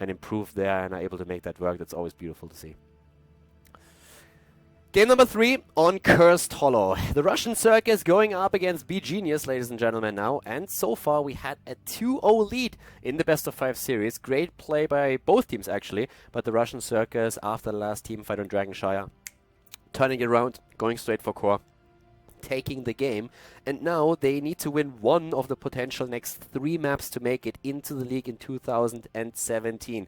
and improve there and are able to make that work. That's always beautiful to see. Game number 3 on Cursed Hollow. The Russian Circus going up against beGenius, ladies and gentlemen, now. And so far we had a 2-0 lead in the best of 5 series. Great play by both teams, actually. But the Russian Circus, after the last team fight on Dragonshire, turning it around, going straight for core, taking the game. And now they need to win one of the potential next 3 maps to make it into the league in 2017.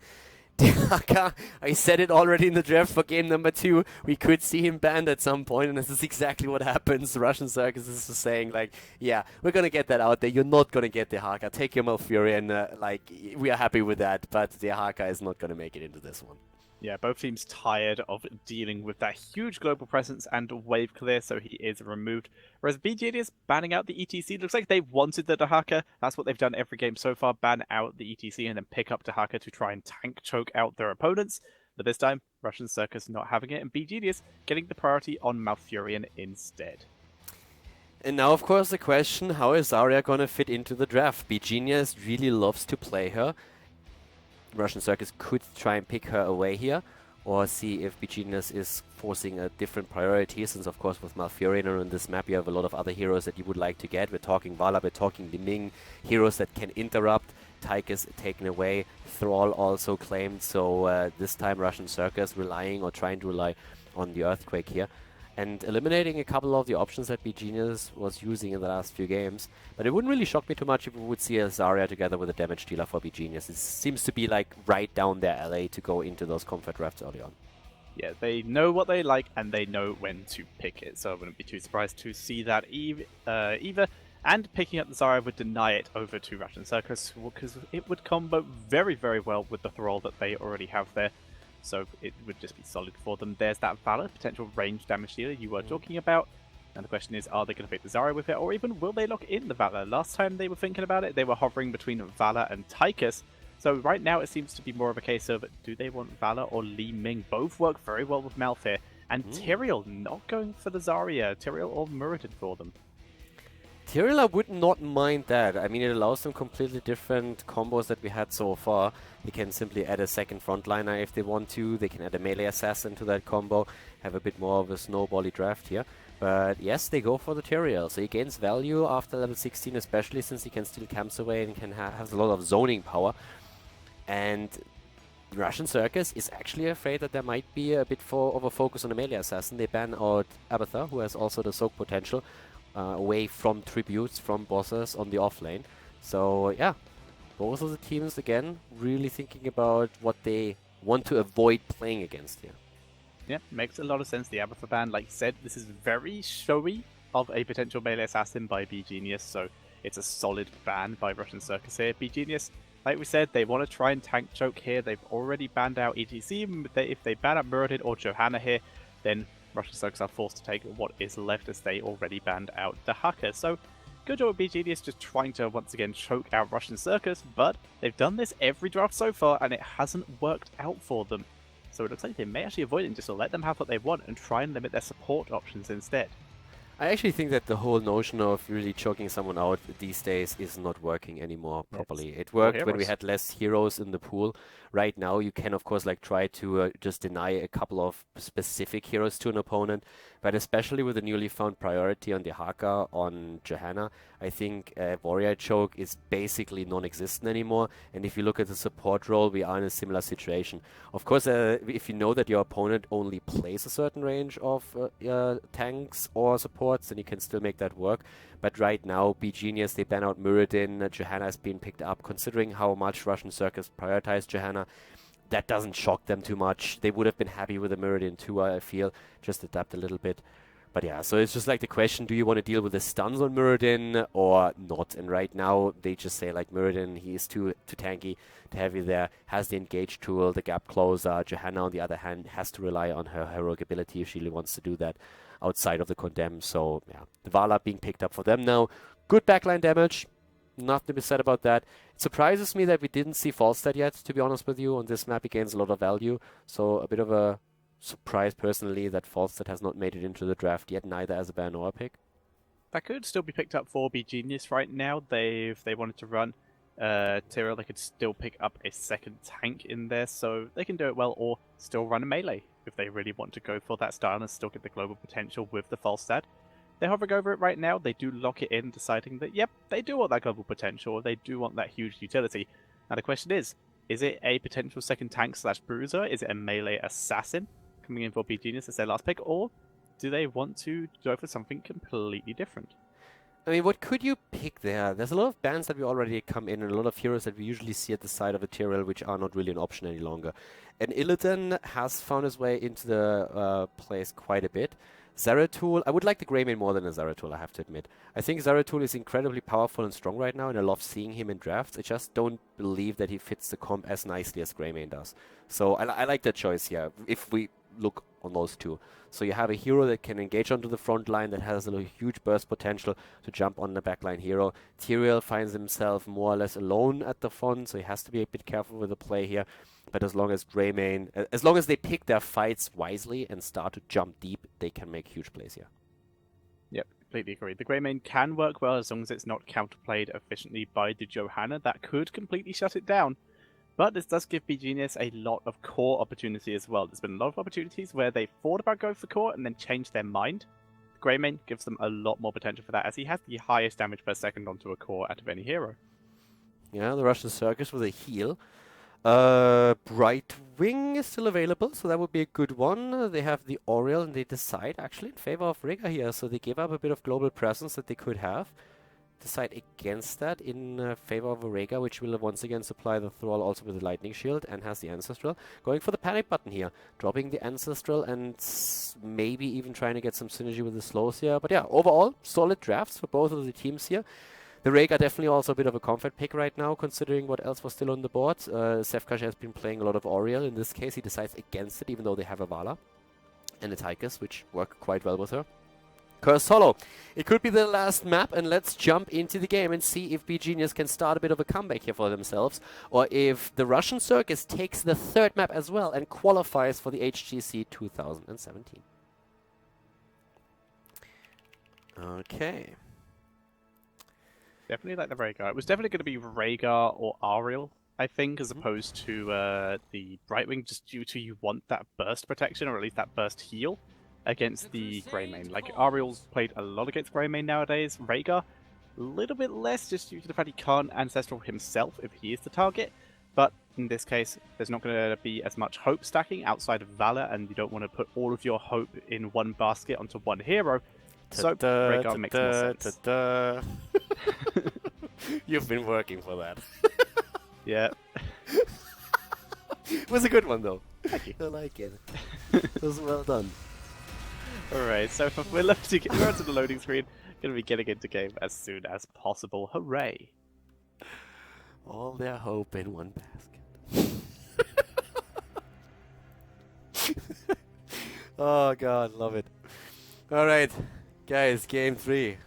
Dehaka, I said it already in the draft for game number 2, we could see him banned at some point, and this is exactly what happens. The Russian Circus is just saying, like, yeah, we're going to get that out there. You're not going to get Dehaka. Take your Malfurion, like, we are happy with that, but Dehaka is not going to make it into this one. Yeah, both teams tired of dealing with that huge global presence and wave clear, so he is removed. Whereas beGenius banning out the ETC, looks like they wanted the Dehaka. That's what they've done every game so far, ban out the ETC and then pick up Dehaka to try and tank choke out their opponents. But this time, Russian Circus not having it, and beGenius getting the priority on Malfurion instead. And now, of course, the question, how is Zarya going to fit into the draft? beGenius really loves to play her. Russian Circus could try and pick her away here, or see if beGenius is forcing a different priority, since of course with Malfurion on this map you have a lot of other heroes that you would like to get. We're talking Vala, we're talking Li Ming, heroes that can interrupt. Tychus taken away, Thrall also claimed, so this time Russian Circus relying or trying to rely on the Earthquake here. And eliminating a couple of the options that beGenius was using in the last few games. But it wouldn't really shock me too much if we would see a Zarya together with a damage dealer for beGenius. It seems to be like right down their alley to go into those comfort drafts early on. Yeah, they know what they like and they know when to pick it, so I wouldn't be too surprised to see that either. And picking up the Zarya would deny it over to Russian Circus, because it would combo very, very well with the Thrall that they already have there. So it would just be solid for them. There's that Vala, potential range damage dealer you were talking about. And the question is, are they going to pick the Zarya with it, or even will they lock in the Vala? Last time they were thinking about it, they were hovering between Vala and Tychus. So right now it seems to be more of a case of, do they want Vala or Li Ming? Both work very well with Malphite. And Tyrael not going for the Zarya. Tyrael or Muradin for them. Tyrael, I would not mind that. I mean, it allows them completely different combos that we had so far. They can simply add a second frontliner if they want to. They can add a melee assassin to that combo. Have a bit more of a snowbally draft here. But yes, they go for the Tyrael. So he gains value after level 16, especially since he can steal camps away and can has a lot of zoning power. And the Russian Circus is actually afraid that there might be a bit of a focus on the melee assassin. They ban out Abathur, who has also the soak potential, away from tributes, from bosses on the offlane. So yeah, both of the teams again really thinking about what they want to avoid playing against here. Yeah, makes a lot of sense. The Abathur ban, like you said, this is very showy of a potential melee assassin by beGenius, so it's a solid ban by Russian Circus here. beGenius, like we said, they want to try and tank choke here. They've already banned out ETC. If they ban out Muradin or Johanna here, then Russian Circus are forced to take what is left, as they already banned out Dehaka. So good job with beGenius just trying to once again choke out Russian Circus, but they've done this every draft so far and it hasn't worked out for them. So it looks like they may actually avoid it and just let them have what they want and try and limit their support options instead. I actually think that the whole notion of really choking someone out these days is not working anymore properly. It worked when we had less heroes in the pool. Right now, you can, of course, like try to just deny a couple of specific heroes to an opponent. But especially with the newly found priority on Dehaka, on Johanna, I think Warrior Choke is basically non-existent anymore. And if you look at the support role, we are in a similar situation. Of course, if you know that your opponent only plays a certain range of tanks or supports, then you can still make that work. But right now, beGenius, they ban out Muradin, Johanna has been picked up. Considering how much Russian Circus prioritized Johanna, that doesn't shock them too much. They would have been happy with the Muradin too, I feel. Just adapt a little bit. But yeah, so it's just like the question, do you want to deal with the stuns on Muradin or not? And right now, they just say like Muradin, he is too tanky, too heavy there, has the engage tool, the gap closer. Johanna, on the other hand, has to rely on her heroic ability if she really wants to do that outside of the condemn. So yeah, the Vala being picked up for them now. Good backline damage. Nothing to be said about that. It surprises me that we didn't see Falstad yet, to be honest with you. On this map, he gains a lot of value. So a bit of a surprise personally that Falstad has not made it into the draft yet, neither as a ban or a pick. That could still be picked up for beGenius right now. They wanted to run Tyrael, they could still pick up a second tank in there, so they can do it well, or still run a melee if they really want to go for that style and still get the global potential with the Falstad. They're hovering over it right now. They do lock it in, deciding that, yep, they do want that global potential, or they do want that huge utility. Now the question is it a potential second tank / bruiser? Is it a melee assassin coming in for beGenius as their last pick, or do they want to go for something completely different? I mean, what could you pick there? There's a lot of bans that we already come in, and a lot of heroes that we usually see at the side of the Tyrael, which are not really an option any longer. And Illidan has found his way into the place quite a bit. Zeratul, I would like the Greymane more than a Zeratul, I have to admit. I think Zeratul is incredibly powerful and strong right now, and I love seeing him in drafts. I just don't believe that he fits the comp as nicely as Greymane does. So I like that choice here, if we look on those two. So you have a hero that can engage onto the front line, that has a huge burst potential to jump on the backline hero. Tyrael finds himself more or less alone at the front, so he has to be a bit careful with the play here. But as long as Greymane, as long as they pick their fights wisely and start to jump deep, they can make huge plays here. Yep, completely agree. The Greymane can work well as long as it's not counterplayed efficiently by the Johanna. That could completely shut it down. But this does give beGenius a lot of core opportunity as well. There's been a lot of opportunities where they thought about going for core and then changed their mind. Greymane gives them a lot more potential for that, as he has the highest damage per second onto a core out of any hero. Yeah, the Russian Circus with a heal. Brightwing is still available, so that would be a good one. They have the Oriel, and they decide actually in favor of Rega here, so they give up a bit of global presence that they could have. Decide against that in favor of a Rega, which will once again supply the Thrall also with the Lightning Shield and has the Ancestral. Going for the panic button here, dropping the Ancestral and maybe even trying to get some synergy with the slows here. But yeah, overall, solid drafts for both of the teams here. The Rega definitely also a bit of a comfort pick right now, considering what else was still on the board. Sefkash has been playing a lot of Oriel. In this case, he decides against it, even though they have a Vala and a Tychus, which work quite well with her. Cursed Hollow. It could be the last map, and let's jump into the game and see if beGenius can start a bit of a comeback here for themselves, or if the Russian Circus takes the third map as well and qualifies for the HGC 2017. Okay. Definitely like the Rhaegar. It was definitely going to be Rhaegar or Ariel, I think, as opposed to the Brightwing, just due to you want that burst protection, or at least that burst heal against the Greymane. Like, Ariel's played a lot against Greymane nowadays. Rhaegar, a little bit less, just due to the fact he can't Ancestral himself if he is the target. But in this case, there's not going to be as much hope stacking outside of Valor, and you don't want to put all of your hope in one basket onto one hero. So, Rhaegar makes more sense. You've been working for that. Yeah. It was a good one, though. Thank you. I like it. It was well done. Alright, so we're left to we're onto the loading screen. Gonna be getting into game as soon as possible. Hooray! All their hope in one basket. Oh god, love it. Alright, guys, game 3.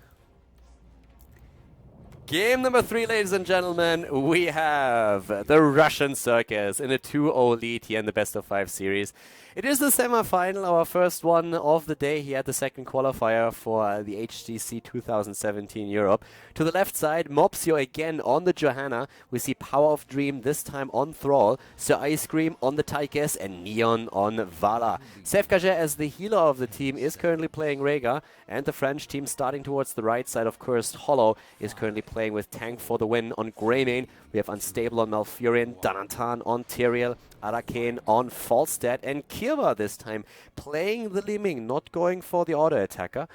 Game number 3, ladies and gentlemen, we have the Russian Circus in a 2-0 lead here in the best of 5 series. It is the semi-final, our first one of the day here at the second qualifier for the HGC 2017 Europe. To the left side, Mopsio again on the Johanna. We see Power of Dream this time on Thrall, Sir Ice Cream on the Tychus, and Neon on Vala. Sefkaje as the healer of the team is currently playing Rhaegar, and the French team starting towards the right side of Cursed Hollow is currently playing with Tank for the win on Greymane. We have Unstable on Malfurion, Danantan on Tyrael, Arcane on Falstad, and Kirva this time playing the Liming, not going for the auto attacker.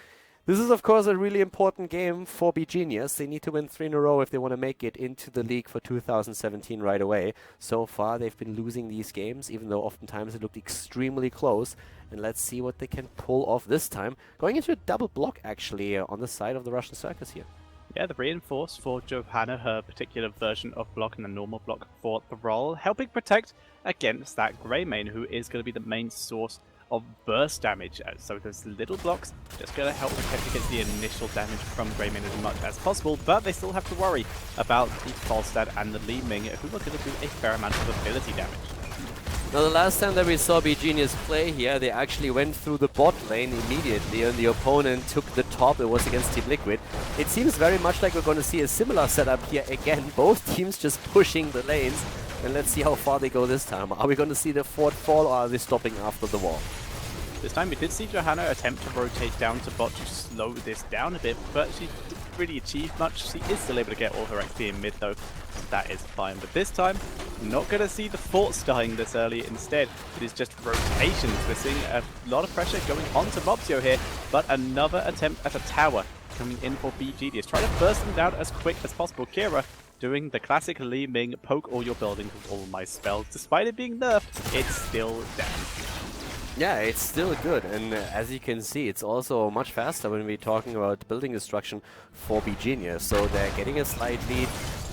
This is of course a really important game for beGenius. They need to win 3 in a row if they want to make it into the league for 2017 right away. So far they've been losing these games, even though oftentimes it looked extremely close. And let's see what they can pull off this time. Going into a double block actually on the side of the Russian Circus here. Yeah, the reinforce for Johanna, her particular version of block, and the normal block for the role, helping protect against that Greymane, who is going to be the main source of burst damage. So those little blocks just going to help protect against the initial damage from Greymane as much as possible, but they still have to worry about the Falstad and the Liming, who are going to do a fair amount of ability damage. Now, the last time that we saw beGenius play here, they actually went through the bot lane immediately, and the opponent took the top. It was against Team Liquid. It seems very much like we're going to see a similar setup here again. Both teams just pushing the lanes, and let's see how far they go this time. Are we going to see the fort fall, or are they stopping after the wall? This time we did see Johanna attempt to rotate down to bot to slow this down a bit, but she didn't really achieve much. She is still able to get all her XP in mid though, so that is fine. But this time, not going to see the forts dying this early. Instead, it is just rotations. We're seeing a lot of pressure going onto Mopsio here, but another attempt at a tower coming in for beGenius. Trying to burst them down as quick as possible. Kira doing the classic Li Ming, poke all your buildings with all my spells. Despite it being nerfed, it's still down. Yeah, it's still good, and as you can see, it's also much faster when we're talking about building destruction for beGenius. So they're getting a slight lead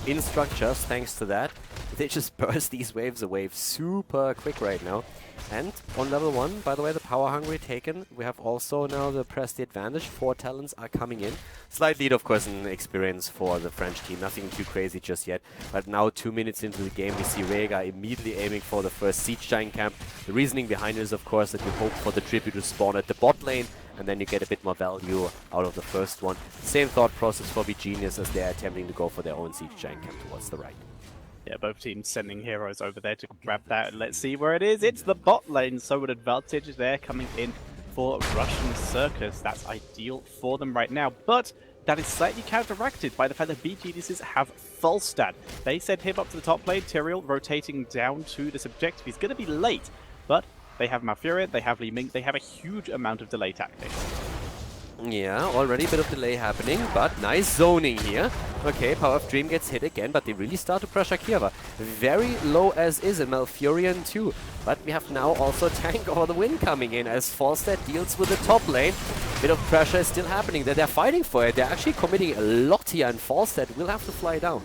in structures thanks to that. They just burst these waves away super quick right now. And on level 1, by the way, the power hungry taken. We have also now the press the advantage. 4 talents are coming in. Slight lead, of course, in experience for the French team. Nothing too crazy just yet. But now 2 minutes into the game, we see Rega immediately aiming for the first Siege Giant camp. The reasoning behind it is, of course, that you hope for the tribute to spawn at the bot lane, and then you get a bit more value out of the first one. Same thought process for beGenius as they're attempting to go for their own Siege Giant camp towards the right. Yeah, both teams sending heroes over there to grab that. Let's see where it is. It's the bot lane, so an advantage there coming in for Russian Circus. That's ideal for them right now, but that is slightly counteracted by the fact that beGenius have Falstad. They send him up to the top lane, Tyrael rotating down to this objective. He's going to be late, but they have Malfurion, they have Li Ming, they have a huge amount of delay tactics. Yeah, already a bit of delay happening, but nice zoning here. Okay, Power of Dream gets hit again, but they really start to pressure Kira. Very low as is, and Malfurion too. But we have now also Tank over the Win coming in as Falstad deals with the top lane. Bit of pressure is still happening. They're fighting for it. They're actually committing a lot here, and Falstad will have to fly down.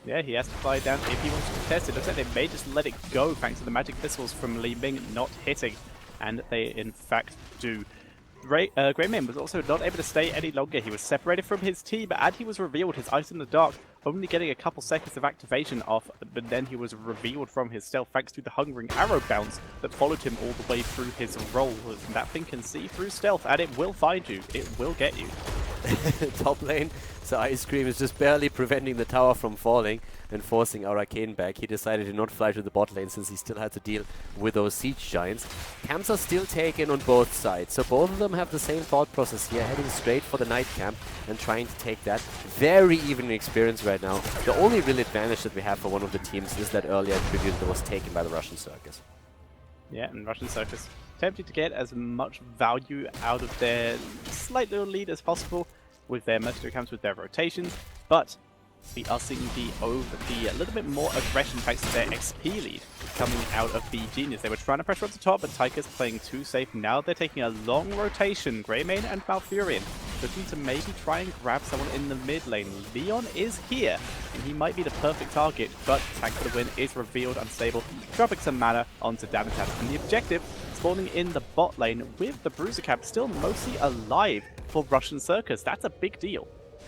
Yeah, he has to fly down if he wants to contest it. Looks like they may just let it go thanks to the magic missiles from Li Ming not hitting. And they, in fact, do. Greymane was also not able to stay any longer. He was separated from his team, and he was revealed, his Ice in the Dark, only getting a couple seconds of activation off, but then he was revealed from his stealth thanks to the Hungering Arrow bounce that followed him all the way through his roll. And that thing can see through stealth, and it will find you. It will get you. Top lane, so Ice Cream is just barely preventing the tower from falling and forcing our Arcane back. He decided to not fly to the bot lane since he still had to deal with those Siege Giants. Camps are still taken on both sides, so both of them have the same thought process here, heading straight for the Night Camp and trying to take that. Very even experience right now. The only real advantage that we have for one of the teams is that earlier tribute that was taken by the Russian Circus. Yeah, and Russian Circus attempting to get as much value out of their slight little lead as possible with their mercenary camps, with their rotations, but we are seeing a little bit more aggression thanks to their XP lead coming out of beGenius. They were trying to pressure up the top, but Tyker's playing too safe. Now they're taking a long rotation. Greymane and Malfurion looking to maybe try and grab someone in the mid lane. Leon is here, and he might be the perfect target, but Tank for the Win is revealed unstable, dropping some mana onto Damitan. And the objective, spawning in the bot lane with the Bruiser Cap still mostly alive for Russian Circus. That's a big deal.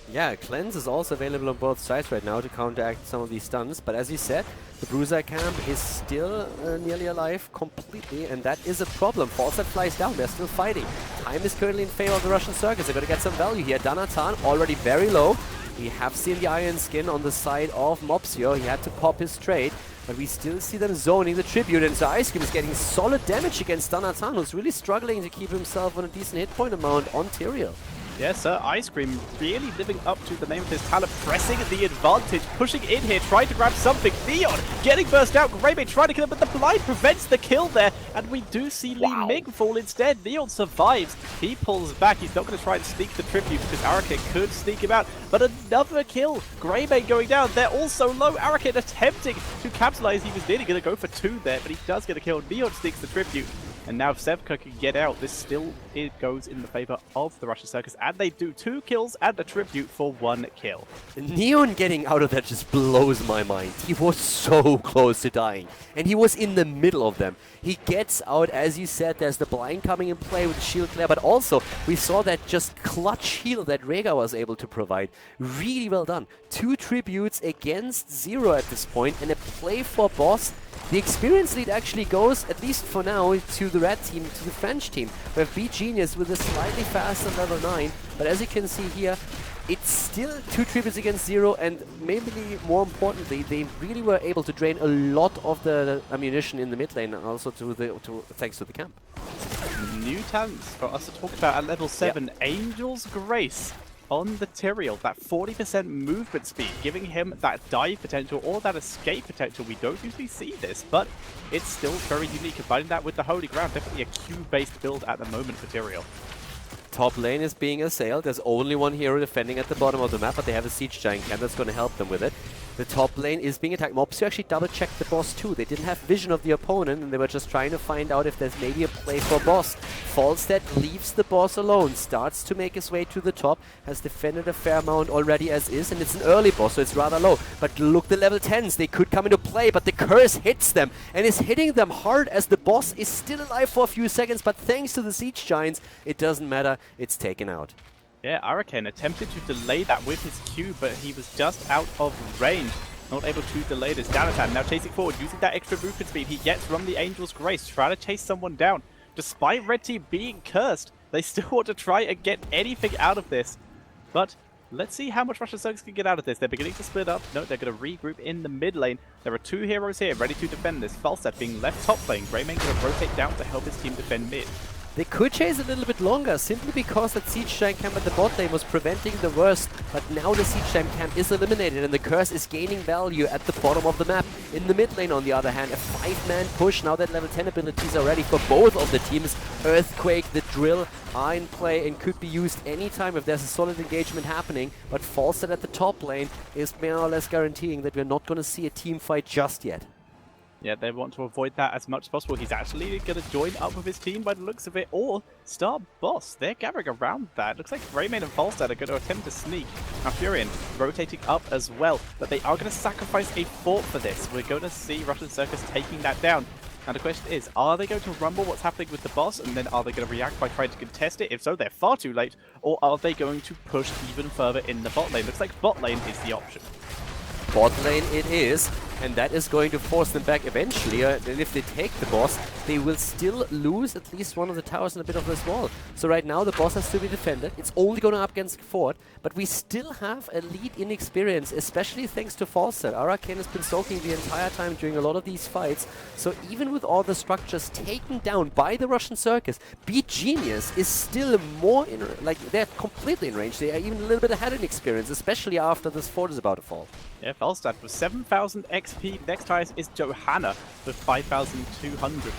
Yeah, Cleanse is also available on both sides right now to counteract some of these stuns, but as you said, the Bruiser camp is still nearly alive completely, and that is a problem. Falstad flies down, they're still fighting. Time is currently in favor of the Russian Circus. They're going to get some value here. Danatan already very low. We have seen the Iron Skin on the side of Mopsio. He had to pop his trade, but we still see them zoning the tribute, and so Ice Cream is getting solid damage against Danatan, who's really struggling to keep himself on a decent hit point amount on Tyrael. Yes, sir. Ice Cream really living up to the name of his talent, pressing the advantage, pushing in here, trying to grab something. Leon getting burst out. Greymane trying to kill him, but the blind prevents the kill there. And we do see Li Ming fall instead. Leon survives. He pulls back. He's not going to try and sneak the tribute because Araki could sneak him out. But another kill. Greymane going down. They're also low. Araki attempting to capitalize. He was nearly going to go for 2 there, but he does get a kill. Leon sneaks the tribute. And now if Sevka can get out, this still goes in the favor of the Russian Circus. And they do 2 kills and a tribute for 1 kill. Neon getting out of that just blows my mind. He was so close to dying. And he was in the middle of them. He gets out, as you said, there's the blind coming in play with the shield glare, but also we saw that just clutch heal that Rega was able to provide. Really well done. 2 tributes against 0 at this point, and a play for boss The experience lead actually goes, at least for now, to the red team, to the French team. We have beGenius with a slightly faster level 9, but as you can see here, it's still 2 triples against 0, and maybe more importantly, they really were able to drain a lot of the ammunition in the mid lane, and also thanks to the camp. New talents for us to talk about at level 7. Yep. Angel's Grace on the Tyrael, that 40% movement speed, giving him that dive potential or that escape potential. We don't usually see this, but it's still very unique. Combining that with the Holy Ground, definitely a Q-based build at the moment for Tyrael. Top lane is being assailed. There's only one hero defending at the bottom of the map, but they have a Siege Giant camp that's going to help them with it. The top lane is being attacked. Mobster actually double-checked the boss too. They didn't have vision of the opponent, and they were just trying to find out if there's maybe a play for boss. Falstead leaves the boss alone, starts to make his way to the top, has defended a fair amount already as is, and it's an early boss, so it's rather low. But look, the level 10s, they could come into play, but the curse hits them, and is hitting them hard as the boss is still alive for a few seconds, but thanks to the Siege Giants, it doesn't matter, it's taken out. Yeah, Hurricane attempted to delay that with his Q, but he was just out of range. Not able to delay this down attack. Now chasing forward, using that extra movement speed he gets from the Angel's Grace, trying to chase someone down. Despite Red Team being cursed, they still want to try and get anything out of this. But let's see how much Russian Circus can get out of this. They're beginning to split up. No, they're going to regroup in the mid lane. There are 2 heroes here ready to defend this. Falstad being left top lane. Greymane going to rotate down to help his team defend mid. They could chase a little bit longer, simply because that Siege Giant camp at the bot lane was preventing the worst, but now the Siege Giant camp is eliminated and the curse is gaining value at the bottom of the map. In the mid lane, on the other hand, a 5-man push, now that level 10 abilities are ready for both of the teams. Earthquake, the drill are in play and could be used anytime if there's a solid engagement happening, but Falstad at the top lane is more or less guaranteeing that we're not going to see a team fight just yet. Yeah, they want to avoid that as much as possible. He's actually going to join up with his team by the looks of it, or start boss. They're gathering around that. Looks like Greymane and Falstad are going to attempt to sneak. Now Furion rotating up as well, but they are going to sacrifice a fort for this. We're going to see Russian Circus taking that down. Now the question is, are they going to rumble what's happening with the boss, and then are they going to react by trying to contest it? If so, they're far too late. Or are they going to push even further in the bot lane? Looks like bot lane is the option. Bot lane it is, and that is going to force them back eventually. And if they take the boss, they will still lose at least one of the towers and a bit of this wall. So right now the boss has to be defended. It's only going up against Fort, but we still have a lead in experience, especially thanks to Falstad. Hurricane has been soaking the entire time during a lot of these fights. So even with all the structures taken down by the Russian Circus, beGenius is still more in, like, they're completely in range. They are even a little bit ahead in experience, especially after this fort is about to fall. Yeah, Falstad with 7,000 XP. Next highest is Johanna with 5,200.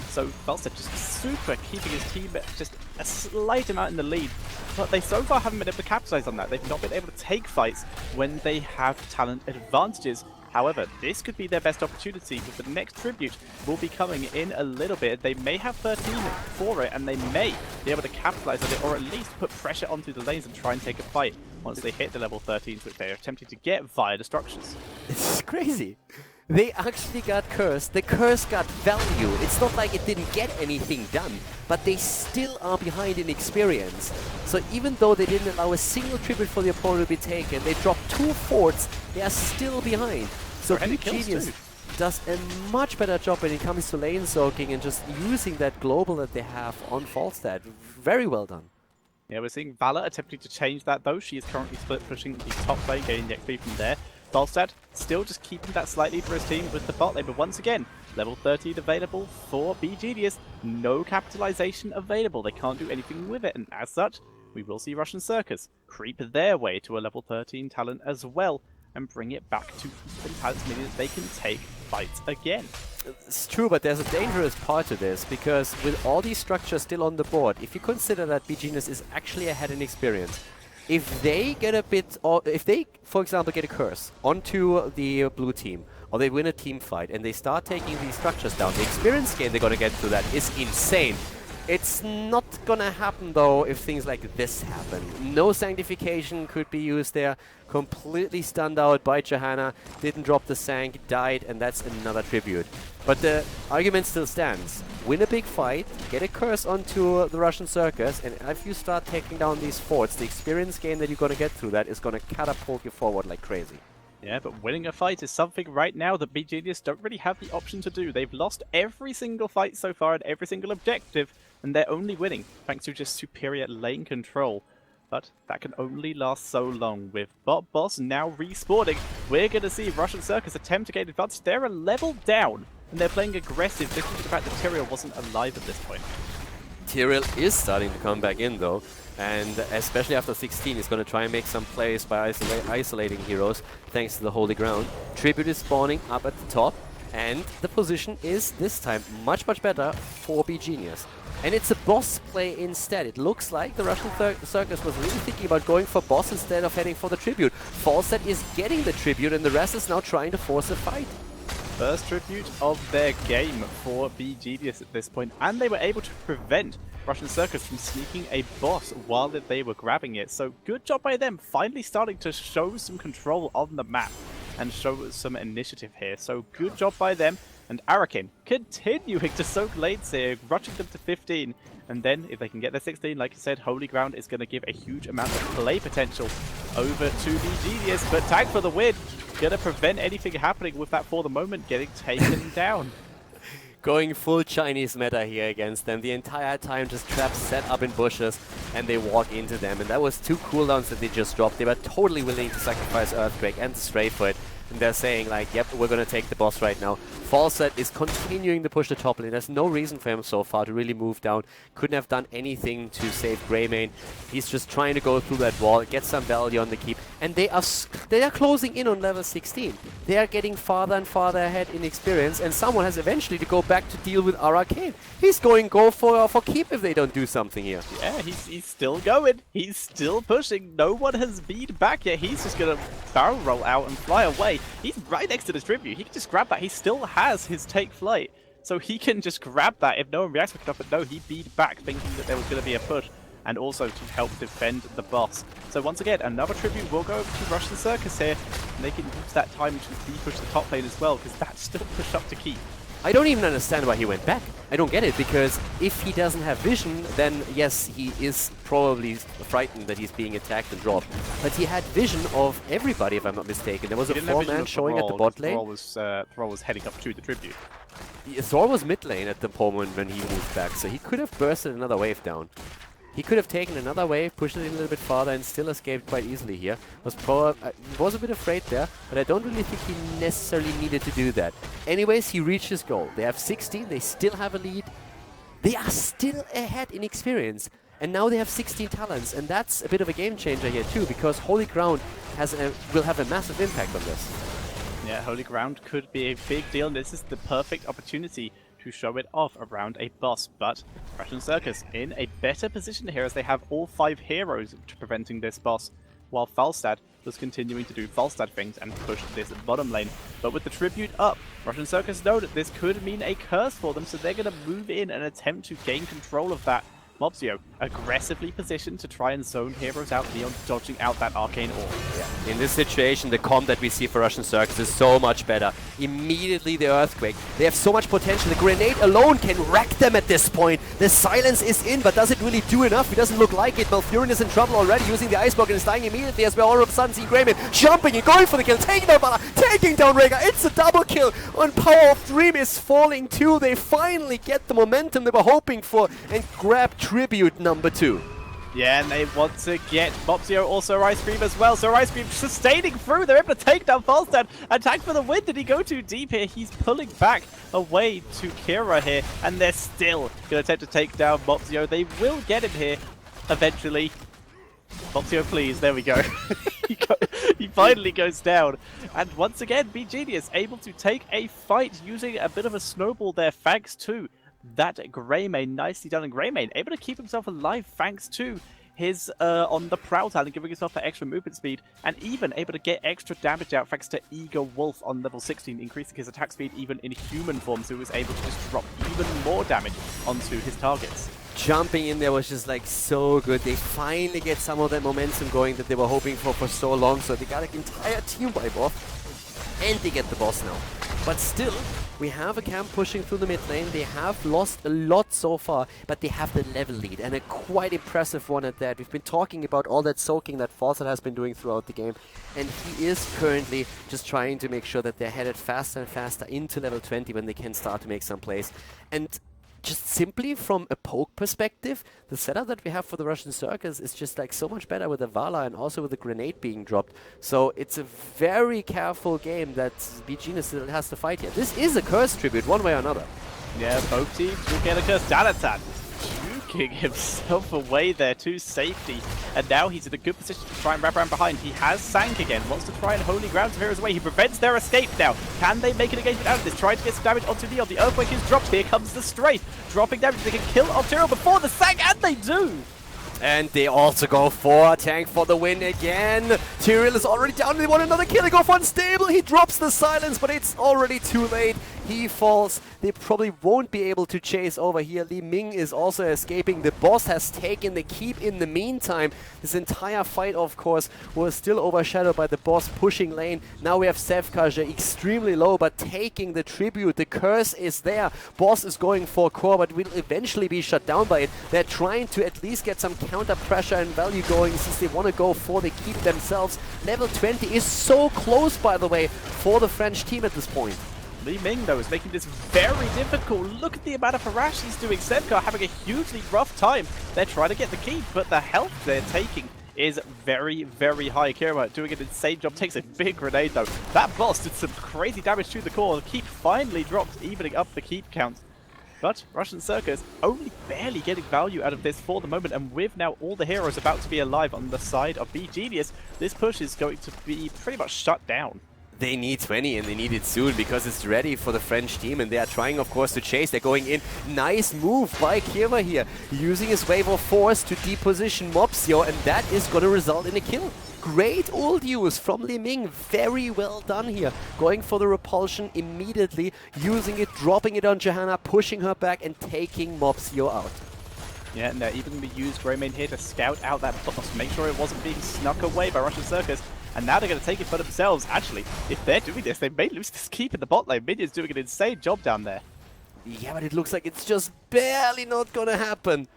So Falstad just super keeping his team just a slight amount in the lead. But they so far haven't been able to capitalize on that. They've not been able to take fights when they have talent advantages. However, this could be their best opportunity, with the next tribute will be coming in a little bit. They may have 13 for it, and they may be able to capitalize on it, or at least put pressure onto the lanes and try and take a fight once they hit the level 13s, which they're attempting to get via the structures. It's crazy. They actually got cursed. The curse got value. It's not like it didn't get anything done, but they still are behind in experience. So even though they didn't allow a single tribute for the opponent to be taken, they dropped 2 forts, they are still behind. So beGenius does a much better job when it comes to lane soaking and just using that global that they have on Falstad. Very well done. Yeah, we're seeing Valor attempting to change that though. She is currently split pushing the top lane, getting the XP from there. Falstad still just keeping that slightly for his team with the bot lane, but once again, level 13 available for beGenius. No capitalization available. They can't do anything with it, and as such, we will see Russian Circus creep their way to a level 13 talent as well, and bring it back to even talents, meaning that they can take fights again. It's true, but there's a dangerous part to this, because with all these structures still on the board, if you consider that beGenius is actually ahead in experience, if they get a bit, or if they, for example, get a curse onto the blue team, or they win a team fight, and they start taking these structures down, the experience gain they're going to get through that is insane. It's not gonna happen though if things like this happen. No sanctification could be used there. Completely stunned out by Johanna. Didn't drop the sank, died, and that's another tribute. But the argument still stands. Win a big fight, get a curse onto the Russian Circus, and if you start taking down these forts, the experience gain that you're gonna get through that is gonna catapult you forward like crazy. Yeah, but winning a fight is something right now that beGenius don't really have the option to do. They've lost every single fight so far and every single objective, and they're only winning thanks to just superior lane control. But that can only last so long. With Bot Boss now respawning, we're going to see Russian Circus attempt to gain advantage. They're a level down, and they're playing aggressive just due to the fact that Tyrael wasn't alive at this point. Tyrael is starting to come back in though, and especially after 16 he's going to try and make some plays by isolating heroes thanks to the holy ground. Tribute is spawning up at the top, and the position is this time much better for beGenius. And it's a boss play instead. It looks like the Russian Circus was really thinking about going for boss instead of heading for the tribute. Falstad is getting the tribute, and the rest is now trying to force a fight. First tribute of their game for beGenius at this point, and they were able to prevent Russian Circus from sneaking a boss while they were grabbing it. So good job by them, finally starting to show some control on the map and show some initiative here. So good job by them, and Arakin continuing to soak lanes here, rushing them to 15. And then if they can get their 16, like I said, Holy Ground is going to give a huge amount of play potential over to beGenius. But Tag for the win, going to prevent anything happening with that for the moment getting taken down. Going full Chinese meta here against them. The entire time just traps set up in bushes and they walk into them. And that was 2 cooldowns that they just dropped. They were totally willing to sacrifice Earthquake and Stray for it. And they're saying like, yep, we're going to take the boss right now. Falstad is continuing to push the top lane. There's no reason for him so far to really move down. Couldn't have done anything to save Greymane. He's just trying to go through that wall, get some value on the keep. And they are closing in on level 16. They are getting farther and farther ahead in experience. And someone has eventually to go back to deal with Arcane. He's going go for keep if they don't do something here. Yeah, he's still going. He's still pushing. No one has beat back yet. He's just going to barrel roll out and fly away. He's right next to this tribute. He can just grab that. He still has his take flight. So he can just grab that if no one reacts quick enough. But no, he beat back thinking that there was going to be a push. And also to help defend the boss. So once again, another tribute will go over to Russian Circus here. And they can use that time to de-push the top lane as well, because that's still pushed up to keep. I don't even understand why he went back. I don't get it, because if he doesn't have vision, then yes, he is probably frightened that he's being attacked and dropped. But he had vision of everybody, if I'm not mistaken. There was a 4-man showing at the bot lane. Thrall was heading up to the tribute. Thor was mid lane at the moment when he moved back, so he could have bursted another wave down. He could have taken another wave, pushed it in a little bit farther, and still escaped quite easily here. Was a bit afraid there, but I don't really think he necessarily needed to do that. Anyways, he reached his goal. They have 16, they still have a lead. They are still ahead in experience, and now they have 16 talents, and that's a bit of a game changer here too, because Holy Ground will have a massive impact on this. Yeah, Holy Ground could be a big deal, and this is the perfect opportunity to show it off around a boss, but Russian Circus in a better position here as they have all 5 heroes preventing this boss, while Falstad was continuing to do Falstad things and push this bottom lane. But with the tribute up, Russian Circus know that this could mean a curse for them, so they're going to move in and attempt to gain control of that. Mobzio aggressively positioned to try and zone heroes out beyond dodging out that arcane orb. Yeah. In this situation, the comp that we see for Russian Circus is so much better. Immediately the Earthquake. They have so much potential. The grenade alone can wreck them at this point. The silence is in, but does it really do enough? It doesn't look like it. Malfurion is in trouble already, using the Ice Block and is dying immediately as we're all of a sudden seeing Greymane jumping and going for the kill, taking down Bala, taking down Rhaegar. It's a double kill, and Power of Dream is falling too. They finally get the momentum they were hoping for and grab tribute number 2. Yeah, and they want to get Mobzio, also Ice Cream as well. So Ice Cream sustaining through. They're able to take down Falstad. Attack for the win. Did he go too deep here? He's pulling back away to Kira here. And they're still going to attempt to take down Mobzio. They will get him here eventually. Mobzio, please. There we go. He finally goes down. And once again, beGenius able to take a fight using a bit of a snowball there, thanks to that Greymane. Nicely done. And Greymane able to keep himself alive thanks to his on the Prowl talent, giving himself that extra movement speed, and even able to get extra damage out thanks to Eager Wolf on level 16, increasing his attack speed even in human form, so he was able to just drop even more damage onto his targets. Jumping in there was just like so good. They finally get some of that momentum going that they were hoping for so long, so they got an entire team wipe off, and they get the boss now. But still, We have a camp pushing through the mid lane. They have lost a lot so far, but they have the level lead, and a quite impressive one at that. We've been talking about all that soaking that Fawcett has been doing throughout the game, and he is currently just trying to make sure that they're headed faster and faster into level 20 when they can start to make some plays. And just simply from a poke perspective, the setup that we have for the Russian Circus is just like so much better with the Vala and also with the grenade being dropped. So it's a very careful game that beGenius still has to fight here. This is a curse tribute one way or another. Yeah, both teams will get a curse. Dalatan juking himself away there to safety. And now he's in a good position to try and wrap around behind. He has Sank again, wants to try and holy ground some heroes away. He prevents their escape now. Can they make an engagement out of this? Trying to get some damage onto Leon. The Earthquake is dropped. Here comes the Strafe. Dropping damage. They can kill Altero before the Sank, and they do! And they also go for tank for the win again. Tyrael is already down. They want another kill. They go for unstable. He drops the silence, but it's already too late. He falls. They probably won't be able to chase over here. Li Ming is also escaping. The boss has taken the keep in the meantime. This entire fight, of course, was still overshadowed by the boss pushing lane. Now we have Sevkaja extremely low, but taking the tribute. The curse is there. Boss is going for core, but will eventually be shut down by it. They're trying to at least get some counter pressure and value going since they want to go for the keep themselves. Level 20 is so close, by the way, for the French team at this point. Li Ming, though, is making this very difficult. Look at the amount of harass he's doing. Sevka having a hugely rough time. They're trying to get the keep, but the health they're taking is very, very high. Kira doing an insane job. Takes a big grenade, though. That boss did some crazy damage to the core. The keep finally dropped, evening up the keep count. But Russian Circus only barely getting value out of this for the moment, and with now all the heroes about to be alive on the side of beGenius, this push is going to be pretty much shut down. They need 20 and they need it soon because it's ready for the French team and they are trying, of course, to chase. They're going in. Nice move by Kirma here, using his wave of force to deposition Mopsio, and that is going to result in a kill. Great ult use from Li Ming. Very well done here. Going for the repulsion immediately, using it, dropping it on Johanna, pushing her back and taking Mopsio out. Yeah, and they're even going to use Greymane here to scout out that boss, make sure it wasn't being snuck away by Russian Circus. And now they're going to take it for themselves. Actually, if they're doing this, they may lose this keep in the bot lane. Minion's doing an insane job down there. Yeah, but it looks like it's just barely not going to happen.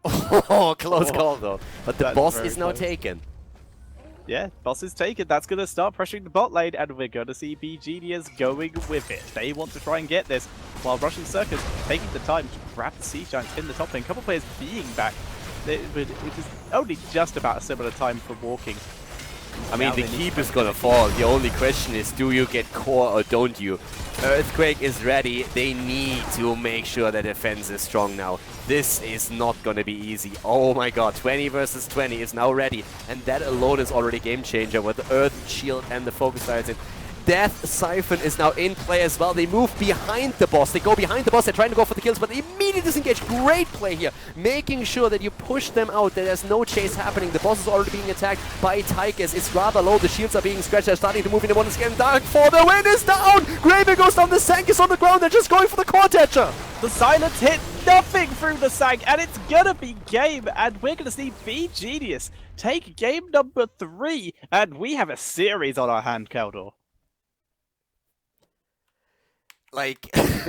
Oh, close call though. But the boss is now taken. Yeah, boss is taken. That's going to start pressuring the bot lane, and we're going to see beGenius going with it. They want to try and get this, while Russian Circus taking the time to grab the Siege Giants in the top lane. A couple players being back, which is only just about a similar time for walking. I mean, the keep is gonna fall. The only question is, do you get core or don't you? Earthquake is ready. They need to make sure the defense is strong now. This is not gonna be easy. Oh my god, 20 versus 20 is now ready. And that alone is already game changer with the Earth Shield and the Focus Sights in. Death Siphon is now in play as well. They move behind the boss. They go behind the boss. They're trying to go for the kills, but they immediately disengage. Great play here. Making sure that you push them out, that there's no chase happening. The boss is already being attacked by Tychus. It's rather low. The shields are being scratched. They're starting to move in. They want to scale Dark for the win is down. Graven goes down. The Sank is on the ground. They're just going for the core tetcher. The silence hit nothing through the Sank, and it's gonna be game, and we're gonna see beGenius take game number 3, and we have a series on our hand, Keldor. Like,